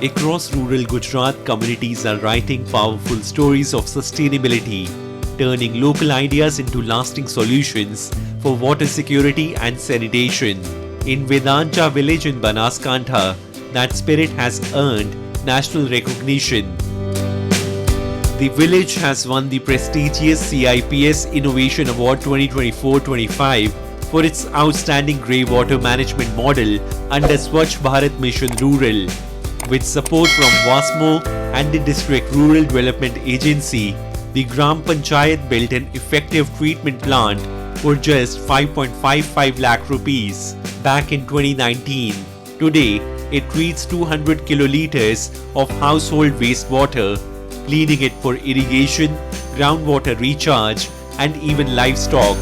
Across rural Gujarat, communities are writing powerful stories of sustainability, turning local ideas into lasting solutions for water security and sanitation. In Vedanta village in Banaskantha, that spirit has earned national recognition. The village has won the prestigious CIPS Innovation Award 2024-25 for its outstanding grey water management model under Swachh Bharat Mission Rural. With support from WASMO and the District Rural Development Agency, the Gram Panchayat built an effective treatment plant for just 5.55 lakh rupees back in 2019. Today, it treats 200 kiloliters of household wastewater, cleaning it for irrigation, groundwater recharge and even livestock.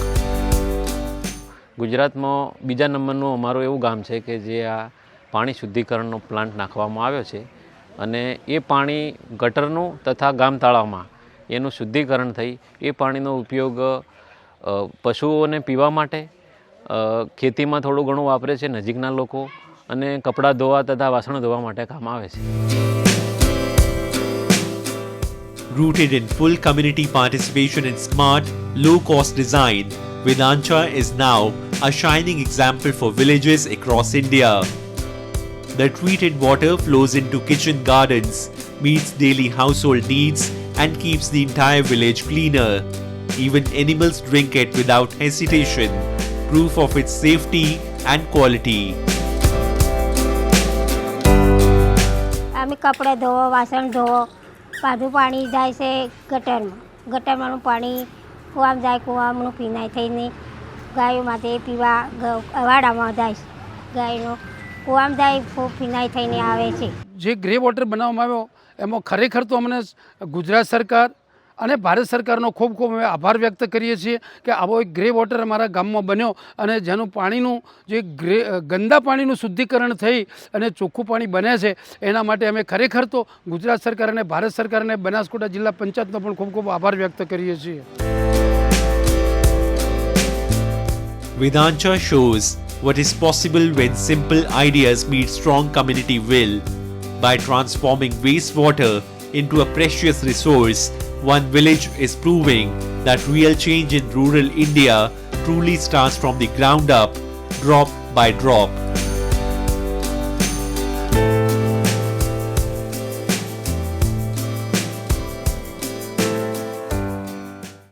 ગુજરાતમાં બીજા નંબરનું અમારું એવું ગામ છે કે જે આ પાણી શુદ્ધિકરણનો પ્લાન્ટ નાખવામાં આવ્યો છે અને એ પાણી ગટરનું તથા ગામ તળાવમાં એનું શુદ્ધિકરણ થઈ એ પાણીનો ઉપયોગ પશુઓને પીવા માટે ખેતીમાં થોડું ઘણું વાપરે છે નજીકના લોકો અને કપડાં ધોવા તથા વાસણ ધોવા માટે કામ આવે છે. Rooted in full community participation and smart, low-cost design, Vedanta is now a shining example for villages across India. The treated water flows into kitchen gardens, meets daily household needs and keeps the entire village cleaner. Even animals drink it without hesitation, proof of its safety and quality. અમે કપડાં ધોવો વાસણ ધોવો પાછું પાણી જાય છે ગટરમાંનું પાણી કૂવામાં જાય કૂવાનું પીનાય થઈને ગાયો માટે પીવા વાડામાં જાય છે ગાયનો કૂવામાં જાય પીનાય થઈને આવે છે. જે ગ્રે વોટર બનાવવામાં આવ્યો એમાં ખરેખર તો અમને ગુજરાત સરકાર અને ભારત સરકારનો ખૂબ ખૂબ અમે આભાર વ્યક્ત કરીએ છીએ કે આવો એક ગ્રે વોટર અમારા ગામમાં બન્યો અને જેનું પાણીનું જે ગંદા પાણીનું શુદ્ધિકરણ થઈ અને ચોખ્ખું પાણી બને છે એના માટે અમે ખરેખર તો ગુજરાત સરકાર અને ભારત સરકાર અને બનાસકાંઠા જિલ્લા પંચાયતનો પણ ખૂબ ખૂબ આભાર વ્યક્ત કરીએ છીએ. Vedanta shows what is possible when simple ideas meet strong community will. By transforming wastewater into a precious resource, one village is proving that real change in rural India truly starts from the ground up, drop by drop.